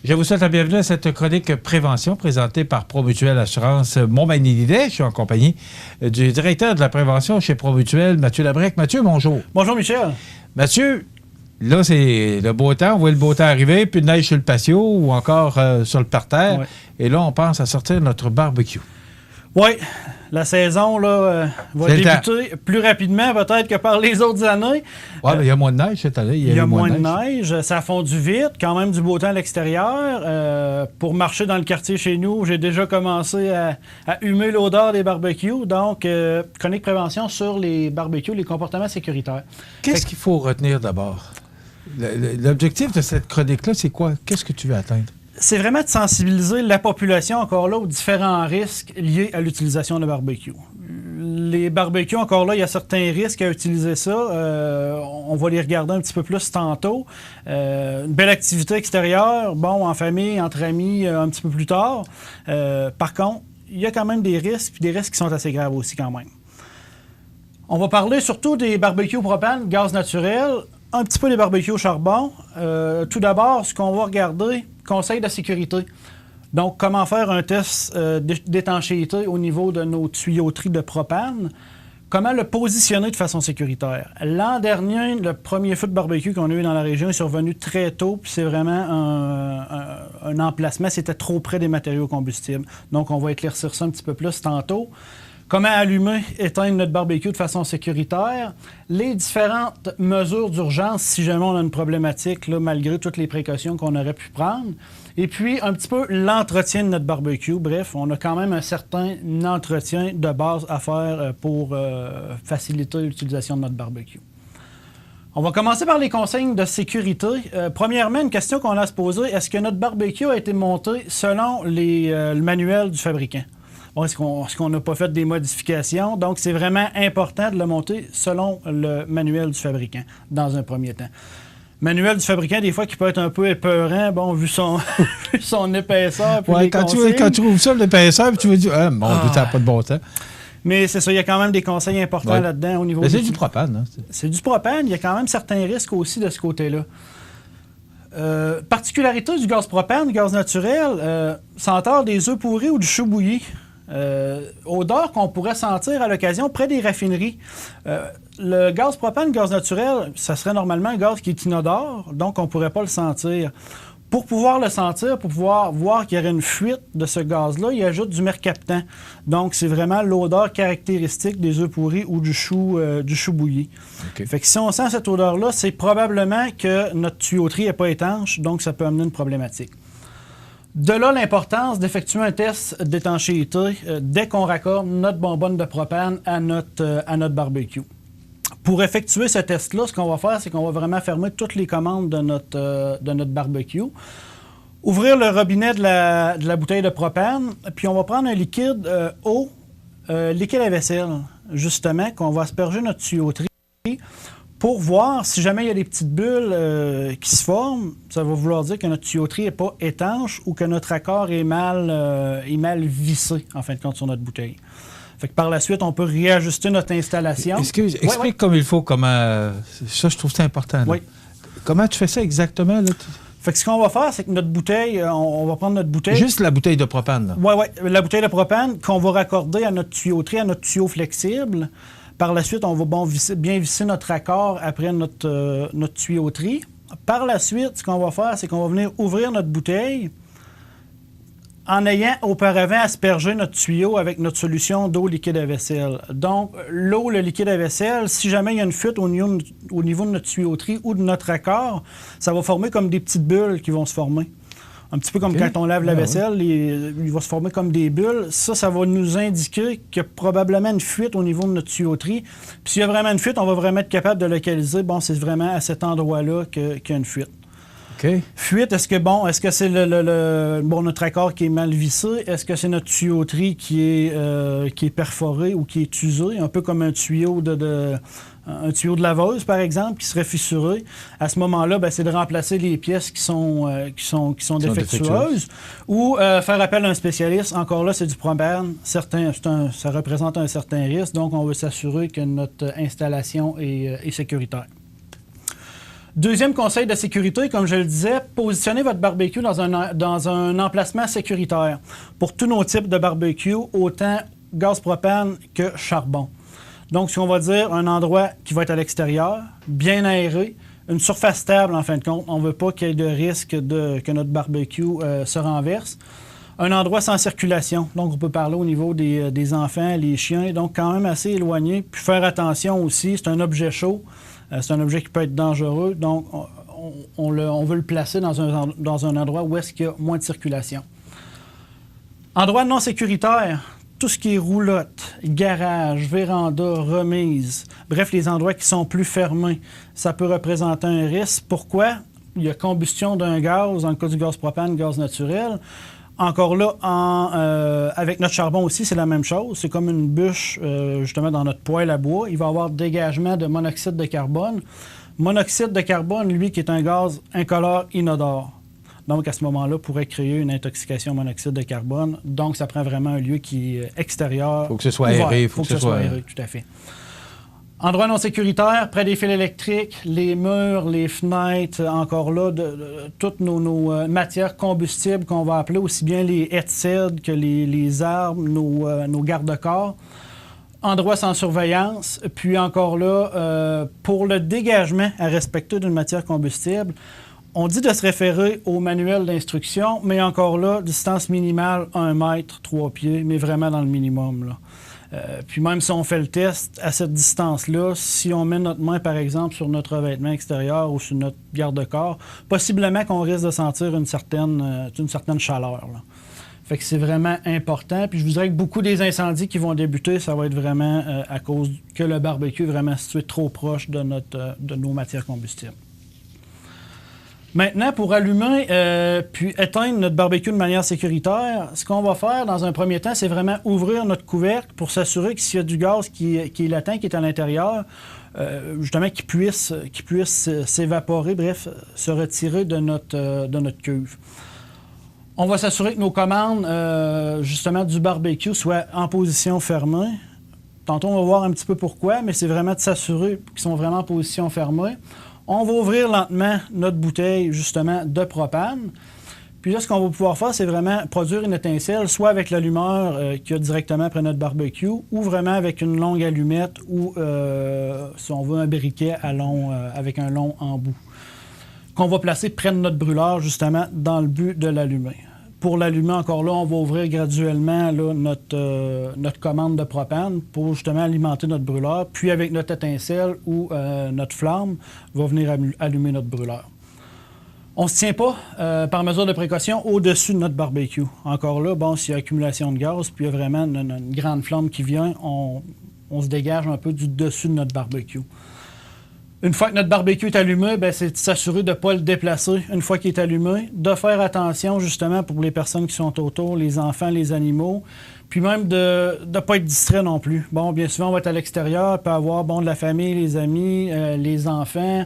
Je vous souhaite la bienvenue à cette chronique prévention présentée par Promutuelle Assurance Montmagny-Lillet. Je suis en compagnie du directeur de la prévention chez Promutuelle, Mathieu Labrec. Mathieu, bonjour. Bonjour, Michel. Mathieu, là, c'est le beau temps. On voit le beau temps arriver, puis de neige sur le patio ou encore sur le parterre. Ouais. Et là, on pense à sortir notre barbecue. Oui, la saison là, va débuter plus rapidement peut-être que par les autres années. Oui, mais il y a moins de neige cette année. Il y a moins de neige. Ça a fondu vite, quand même du beau temps à l'extérieur. Pour marcher dans le quartier chez nous, j'ai déjà commencé à humer l'odeur des barbecues. Donc, chronique prévention sur les barbecues, les comportements sécuritaires. Qu'est-ce qu'il faut retenir d'abord? L'objectif de cette chronique-là, c'est quoi? Qu'est-ce que tu veux atteindre? C'est vraiment de sensibiliser la population, encore là, aux différents risques liés à l'utilisation de barbecue. Les barbecues, encore là, il y a certains risques à utiliser ça. On va les regarder un petit peu plus tantôt. Une belle activité extérieure, bon, en famille, entre amis, un petit peu plus tard. Par contre, il y a quand même des risques, puis des risques qui sont assez graves aussi quand même. On va parler surtout des barbecues propane, gaz naturel, un petit peu des barbecues au charbon. Tout d'abord, ce qu'on va regarder, conseil de sécurité. Donc, comment faire un test d'étanchéité au niveau de nos tuyauteries de propane. Comment le positionner de façon sécuritaire. L'an dernier, le premier feu de barbecue qu'on a eu dans la région est survenu très tôt, puis c'est vraiment un emplacement. C'était trop près des matériaux combustibles. Donc, on va éclaircir ça un petit peu plus tantôt. Comment allumer, éteindre notre barbecue de façon sécuritaire. Les différentes mesures d'urgence si jamais on a une problématique, là, malgré toutes les précautions qu'on aurait pu prendre. Et puis, un petit peu l'entretien de notre barbecue. Bref, on a quand même un certain entretien de base à faire pour faciliter l'utilisation de notre barbecue. On va commencer par les consignes de sécurité. Premièrement, une question qu'on a à se poser, est-ce que notre barbecue a été monté selon le manuel du fabricant? Bon, est-ce qu'on n'a pas fait des modifications? Donc, c'est vraiment important de le monter selon le manuel du fabricant, dans un premier temps. Manuel du fabricant, des fois, qui peut être un peu épeurant, bon, vu son épaisseur. Oui, quand tu ouvres ça, l'épaisseur, puis tu veux dire, ah, mon Dieu, ça n'a pas de bon temps. Mais c'est ça, il y a quand même des conseils importants là-dedans au niveau. Mais c'est du propane, hein? C'est du propane, il y a quand même certains risques aussi de ce côté-là. Particularité du gaz propane, gaz naturel, senteur des œufs pourris ou du chou bouilli. Odeur qu'on pourrait sentir à l'occasion près des raffineries. Le gaz propane, gaz naturel, ça serait normalement un gaz qui est inodore, donc on ne pourrait pas le sentir. Pour pouvoir le sentir, pour pouvoir voir qu'il y aurait une fuite de ce gaz-là, il ajoute du mercaptan. Donc, c'est vraiment l'odeur caractéristique des œufs pourris ou du chou bouilli. Okay. Fait que si on sent cette odeur-là, c'est probablement que notre tuyauterie n'est pas étanche, donc ça peut amener une problématique. De là, l'importance d'effectuer un test d'étanchéité dès qu'on raccorde notre bonbonne de propane à notre barbecue. Pour effectuer ce test-là, ce qu'on va faire, c'est qu'on va vraiment fermer toutes les commandes de notre barbecue. Ouvrir le robinet de la bouteille de propane, puis on va prendre un liquide eau, liquide à vaisselle, justement, qu'on va asperger notre tuyauterie pour voir si jamais il y a des petites bulles qui se forment. Ça va vouloir dire que notre tuyauterie n'est pas étanche ou que notre raccord est mal vissé, en fin de compte, sur notre bouteille. Fait que par la suite, on peut réajuster notre installation. Explique comme il faut comment... Ça, je trouve ça important. Là. Oui. Comment tu fais ça exactement? Là? Fait que ce qu'on va faire, c'est que notre bouteille, on va prendre notre bouteille... Juste la bouteille de propane, là? Oui, la bouteille de propane qu'on va raccorder à notre tuyauterie, à notre tuyau flexible. Par la suite, on va bien visser notre raccord après notre tuyauterie. Par la suite, ce qu'on va faire, c'est qu'on va venir ouvrir notre bouteille en ayant auparavant aspergé notre tuyau avec notre solution d'eau liquide à vaisselle. Donc, l'eau, le liquide à vaisselle, si jamais il y a une fuite au niveau de notre tuyauterie ou de notre raccord, ça va former comme des petites bulles qui vont se former. Un petit peu comme quand on lave la vaisselle, il va se former comme des bulles. Ça va nous indiquer qu'il y a probablement une fuite au niveau de notre tuyauterie. Puis s'il y a vraiment une fuite, on va vraiment être capable de localiser, bon, c'est vraiment à cet endroit-là qu'il y a une fuite. Okay. Fuite, est-ce que c'est notre raccord qui est mal vissé? Est-ce que c'est notre tuyauterie qui est perforée ou qui est usée? Un peu comme un tuyau de laveuse, par exemple, qui serait fissuré. À ce moment-là, c'est de remplacer les pièces qui sont défectueuses ou faire appel à un spécialiste. Encore là, c'est du propane. Ça représente un certain risque, donc on veut s'assurer que notre installation est sécuritaire. Deuxième conseil de sécurité, comme je le disais, positionnez votre barbecue dans un emplacement sécuritaire pour tous nos types de barbecue, autant gaz propane que charbon. Donc, si on va dire un endroit qui va être à l'extérieur, bien aéré, une surface stable en fin de compte, on ne veut pas qu'il y ait de risque que notre barbecue se renverse. Un endroit sans circulation, donc on peut parler au niveau des enfants, les chiens, donc quand même assez éloigné. Puis faire attention aussi, c'est un objet chaud. C'est un objet qui peut être dangereux, donc on veut le placer dans un endroit où est-ce qu'il y a moins de circulation. Endroit non sécuritaire, tout ce qui est roulotte, garage, véranda, remise, bref, les endroits qui sont plus fermés, ça peut représenter un risque. Pourquoi? Il y a combustion d'un gaz, dans le cas du gaz propane, gaz naturel. Encore là, avec notre charbon aussi, c'est la même chose. C'est comme une bûche, justement, dans notre poêle à bois. Il va y avoir dégagement de monoxyde de carbone. Monoxyde de carbone, lui, qui est un gaz incolore inodore. Donc, à ce moment-là, pourrait créer une intoxication au monoxyde de carbone. Donc, ça prend vraiment un lieu qui est extérieur. Il faut que ce soit aéré. Il faut que ce soit aéré, tout à fait. Endroit non sécuritaire, près des fils électriques, les murs, les fenêtres, encore là, toutes nos matières combustibles qu'on va appeler, aussi bien les headsets que les armes, nos garde-corps. Endroit sans surveillance, puis encore là, pour le dégagement à respecter d'une matière combustible, on dit de se référer au manuel d'instruction, mais encore là, distance minimale 1 mètre, 3 pieds, mais vraiment dans le minimum, là. Puis même si on fait le test à cette distance-là, si on met notre main, par exemple, sur notre revêtement extérieur ou sur notre garde-corps, possiblement qu'on risque de sentir une certaine chaleur, là. Fait que c'est vraiment important. Puis je vous dirais que beaucoup des incendies qui vont débuter, ça va être vraiment à cause que le barbecue est vraiment situé trop proche de nos matières combustibles. Maintenant, pour allumer puis éteindre notre barbecue de manière sécuritaire, ce qu'on va faire dans un premier temps, c'est vraiment ouvrir notre couvercle pour s'assurer que s'il y a du gaz qui est latent, qui est à l'intérieur, justement, qu'il puisse s'évaporer, bref, se retirer de notre cuve. On va s'assurer que nos commandes, justement, du barbecue soient en position fermée. Tantôt, on va voir un petit peu pourquoi, mais c'est vraiment de s'assurer qu'ils sont vraiment en position fermée. On va ouvrir lentement notre bouteille, justement, de propane. Puis là, ce qu'on va pouvoir faire, c'est vraiment produire une étincelle, soit avec l'allumeur qu'il y a directement après notre barbecue, ou vraiment avec une longue allumette, ou, si on veut, un briquet avec un long embout, qu'on va placer près de notre brûleur, justement, dans le but de l'allumer. Pour l'allumer, encore là, on va ouvrir graduellement là, notre commande de propane pour justement alimenter notre brûleur. Puis avec notre étincelle ou notre flamme, va venir allumer notre brûleur. On ne se tient pas, par mesure de précaution, au-dessus de notre barbecue. Encore là, bon, s'il y a accumulation de gaz, puis il y a vraiment une grande flamme qui vient, on se dégage un peu du dessus de notre barbecue. Une fois que notre barbecue est allumé, bien, c'est de s'assurer de ne pas le déplacer une fois qu'il est allumé, de faire attention justement pour les personnes qui sont autour, les enfants, les animaux, puis même de ne pas être distrait non plus. Bon, bien souvent, on va être à l'extérieur, peut avoir de la famille, les amis, les enfants,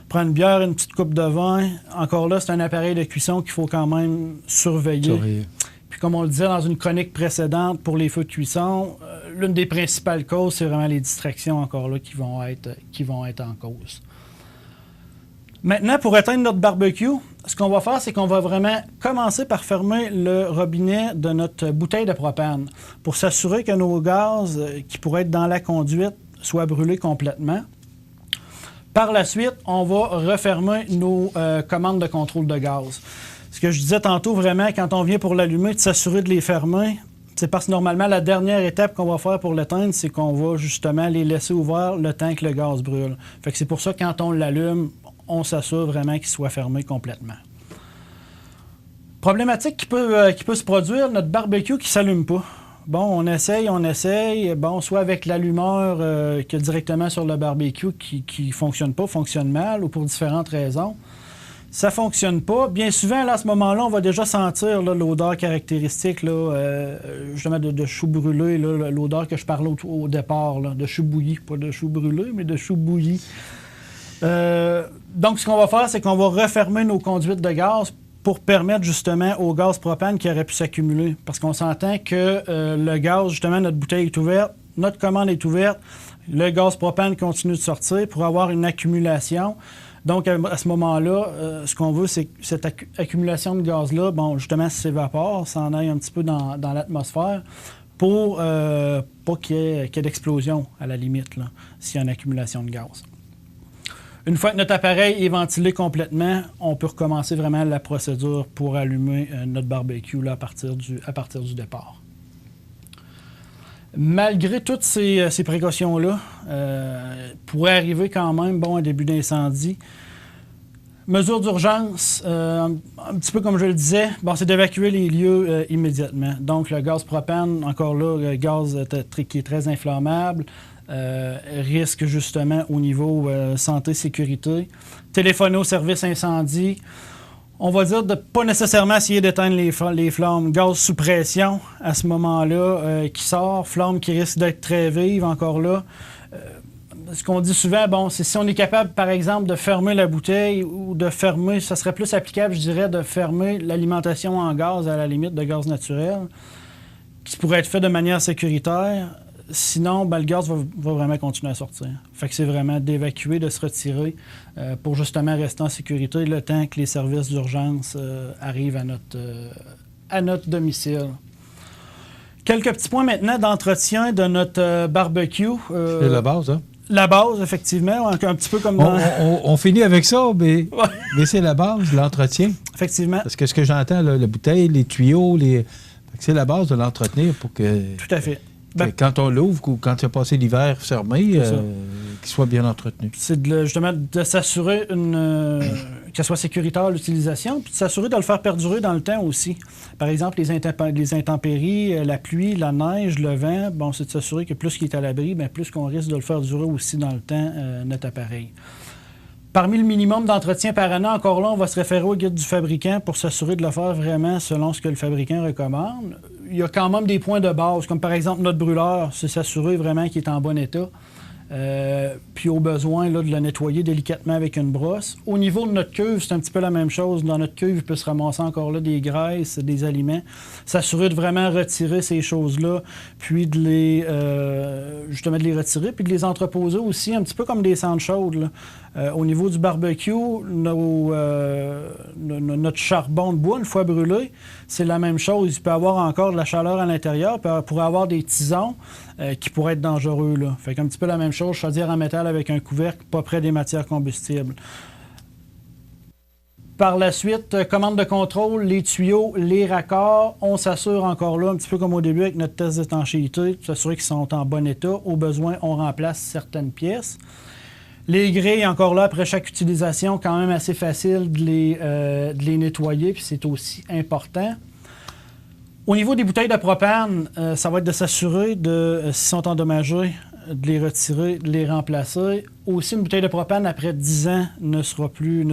prendre une bière, une petite coupe de vin. Encore là, c'est un appareil de cuisson qu'il faut quand même surveiller. Puis comme on le disait dans une chronique précédente pour les feux de cuisson, l'une des principales causes, c'est vraiment les distractions encore là qui vont être en cause. Maintenant, pour éteindre notre barbecue, ce qu'on va faire, c'est qu'on va vraiment commencer par fermer le robinet de notre bouteille de propane pour s'assurer que nos gaz qui pourraient être dans la conduite soient brûlés complètement. Par la suite, on va refermer nos commandes de contrôle de gaz. Ce que je disais tantôt, vraiment, quand on vient pour l'allumer, de s'assurer de les fermer, c'est parce que normalement, la dernière étape qu'on va faire pour l'éteindre, c'est qu'on va justement les laisser ouverts le temps que le gaz brûle. Fait que c'est pour ça que quand on l'allume, on s'assure vraiment qu'il soit fermé complètement. Problématique qui peut se produire, notre barbecue qui ne s'allume pas. Bon, on essaye, bon, soit avec l'allumeur qui est directement sur le barbecue qui ne fonctionne pas, fonctionne mal, ou pour différentes raisons. Ça ne fonctionne pas. Bien souvent, là, à ce moment-là, on va déjà sentir là, l'odeur caractéristique là, justement de chou brûlé, là, l'odeur que je parlais au départ, là, de chou bouilli. Pas de chou brûlé, mais de chou bouilli. Donc, ce qu'on va faire, c'est qu'on va refermer nos conduites de gaz pour permettre justement au gaz propane qui aurait pu s'accumuler. Parce qu'on s'entend que le gaz, justement, notre bouteille est ouverte, notre commande est ouverte, le gaz propane continue de sortir pour avoir une accumulation. Donc, à ce moment-là, ce qu'on veut, c'est que cette accumulation de gaz-là, bon, justement, s'évapore, s'en aille un petit peu dans l'atmosphère pour pas qu'il y ait d'explosion, à la limite, là, s'il y a une accumulation de gaz. Une fois que notre appareil est ventilé complètement, on peut recommencer vraiment la procédure pour allumer notre barbecue là, à partir du départ. Malgré toutes ces précautions-là, pourrait arriver quand même un début d'incendie. Mesure d'urgence, un petit peu comme je le disais, c'est d'évacuer les lieux immédiatement. Donc le gaz propane, encore là, le gaz qui est très inflammable, risque justement au niveau santé-sécurité. Téléphoner au service incendie. On va dire de ne pas nécessairement essayer d'éteindre les flammes. Gaz sous pression à ce moment-là qui sort, flamme qui risque d'être très vive encore là. Ce qu'on dit souvent, c'est si on est capable, par exemple, de fermer la bouteille ou de fermer, ça serait plus applicable, je dirais, de fermer l'alimentation en gaz, à la limite, de gaz naturel, qui pourrait être fait de manière sécuritaire. Sinon, le gaz va vraiment continuer à sortir. Fait que c'est vraiment d'évacuer, de se retirer pour justement rester en sécurité le temps que les services d'urgence arrivent à notre domicile. Quelques petits points maintenant d'entretien de notre barbecue. C'est la base, hein? La base, effectivement, un petit peu comme dans... On finit avec ça, mais c'est la base, l'entretien. Effectivement. Parce que ce que j'entends, là, la bouteille, les tuyaux, c'est la base de l'entretenir pour que... Tout à fait. Quand on l'ouvre ou quand il a passé l'hiver fermé, qu'il soit bien entretenu. C'est justement de s'assurer qu'elle soit sécuritaire l'utilisation, puis de s'assurer de le faire perdurer dans le temps aussi. Par exemple, les intempéries, la pluie, la neige, le vent, c'est de s'assurer que plus qu'il est à l'abri, plus qu'on risque de le faire durer aussi dans le temps, notre appareil. Parmi le minimum d'entretien par année, encore là, on va se référer au guide du fabricant pour s'assurer de le faire vraiment selon ce que le fabricant recommande. Il y a quand même des points de base, comme par exemple notre brûleur, c'est s'assurer vraiment qu'il est en bon état. Puis au besoin là, de le nettoyer délicatement avec une brosse. Au niveau de notre cuve, c'est un petit peu la même chose. Dans notre cuve, il peut se ramasser encore là des graisses, des aliments. S'assurer de vraiment retirer ces choses-là, puis de justement de les retirer, puis de les entreposer aussi, un petit peu comme des cendres chaudes, là. Au niveau du barbecue, notre charbon de bois, une fois brûlé, c'est la même chose. Il peut y avoir encore de la chaleur à l'intérieur, il pourrait y avoir des tisons qui pourraient être dangereux, là. Fait qu'un petit peu la même chose, chaudière en métal avec un couvercle, pas près des matières combustibles. Par la suite, commande de contrôle, les tuyaux, les raccords, on s'assure encore là, un petit peu comme au début avec notre test d'étanchéité, s'assurer qu'ils sont en bon état. Au besoin, on remplace certaines pièces. Les grilles, encore là, après chaque utilisation, quand même assez facile de les nettoyer, puis c'est aussi important. Au niveau des bouteilles de propane, ça va être de s'assurer, s'ils sont endommagés, de les retirer, de les remplacer. Aussi, une bouteille de propane, après 10 ans, ne sera plus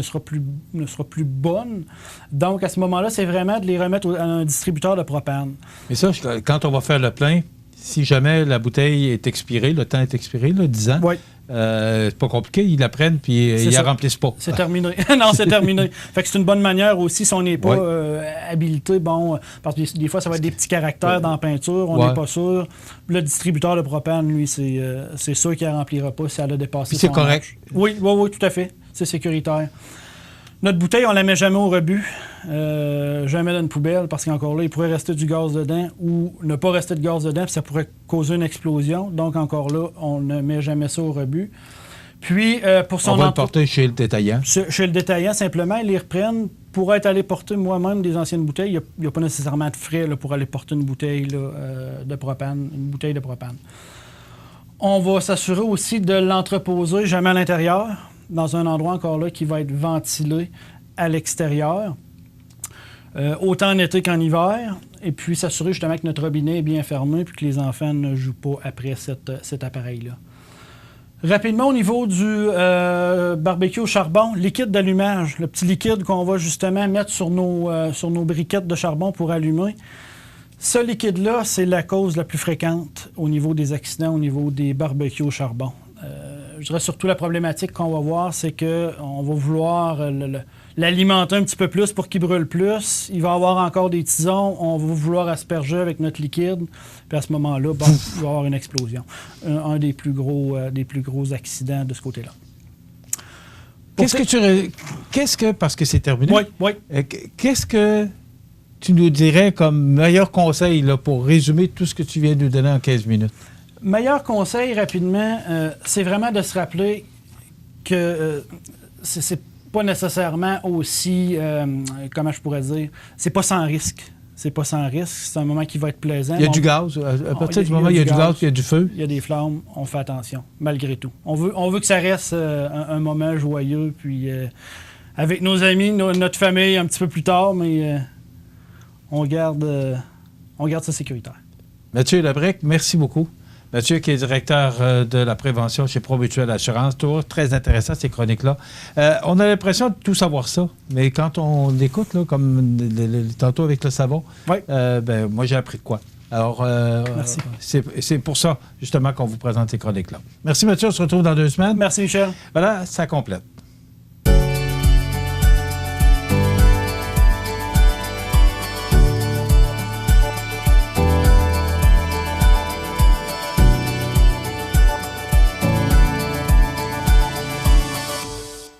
bonne. Donc, à ce moment-là, c'est vraiment de les remettre à un distributeur de propane. Mais ça, quand on va faire le plein, si jamais la bouteille est expirée, le temps est expiré, là, 10 ans, oui. C'est pas compliqué, ils la prennent puis ils la remplissent pas. C'est terminé. Non, c'est terminé. Fait que c'est une bonne manière aussi si on n'est pas habilité, parce que des fois, ça va être des petits caractères dans la peinture, on n'est pas sûr. Le distributeur de propane, lui, c'est sûr qu'il ne la remplira pas si elle a dépassé son âge. C'est correct. Oui, tout à fait. C'est sécuritaire. Notre bouteille, on ne la met jamais au rebut, jamais dans une poubelle, parce qu'encore là, il pourrait rester du gaz dedans ou ne pas rester de gaz dedans, puis ça pourrait causer une explosion. Donc, encore là, on ne met jamais ça au rebut. Puis, pour son on va le porter chez le détaillant. Chez le détaillant, simplement, ils les reprennent. Pour être allé porter moi-même des anciennes bouteilles, il n'y a pas nécessairement de frais là, pour aller porter une bouteille de propane, On va s'assurer aussi de l'entreposer jamais à l'intérieur, dans un endroit encore là qui va être ventilé à l'extérieur, autant en été qu'en hiver, et puis s'assurer justement que notre robinet est bien fermé puis que les enfants ne jouent pas après cet appareil-là. Rapidement, au niveau du barbecue au charbon, liquide d'allumage, le petit liquide qu'on va justement mettre sur nos briquettes de charbon pour allumer. Ce liquide-là, c'est la cause la plus fréquente au niveau des accidents, au niveau des barbecues au charbon. Je dirais surtout la problématique qu'on va voir, c'est qu'on va vouloir l'alimenter un petit peu plus pour qu'il brûle plus. Il va y avoir encore des tisons. On va vouloir asperger avec notre liquide. Puis à ce moment-là, il va y avoir une explosion. Un des plus gros accidents de ce côté-là. Parce que c'est terminé. Oui. Qu'est-ce que tu nous dirais comme meilleur conseil là, pour résumer tout ce que tu viens de nous donner en 15 minutes? Meilleur conseil, rapidement, c'est vraiment de se rappeler que c'est pas nécessairement aussi, comment je pourrais dire, c'est pas sans risque. C'est pas sans risque, c'est un moment qui va être plaisant. Il y a du gaz. À partir du moment où il y a du gaz, il y a du feu. Il y a des flammes, on fait attention, malgré tout. On veut que ça reste un moment joyeux, puis avec nos amis, notre famille un petit peu plus tard, mais on garde ça sécuritaire. Mathieu Labrec, merci beaucoup. Mathieu, qui est directeur de la prévention chez ProMutuelle Assurance. Toujours très intéressant, ces chroniques-là. On a l'impression de tout savoir ça, mais quand on écoute, là, comme tantôt avec le savon, oui. Moi, j'ai appris de quoi. Alors, merci. C'est pour ça, justement, qu'on vous présente ces chroniques-là. Merci, Mathieu. On se retrouve dans 2 semaines. Merci, Michel. Voilà, ça complète.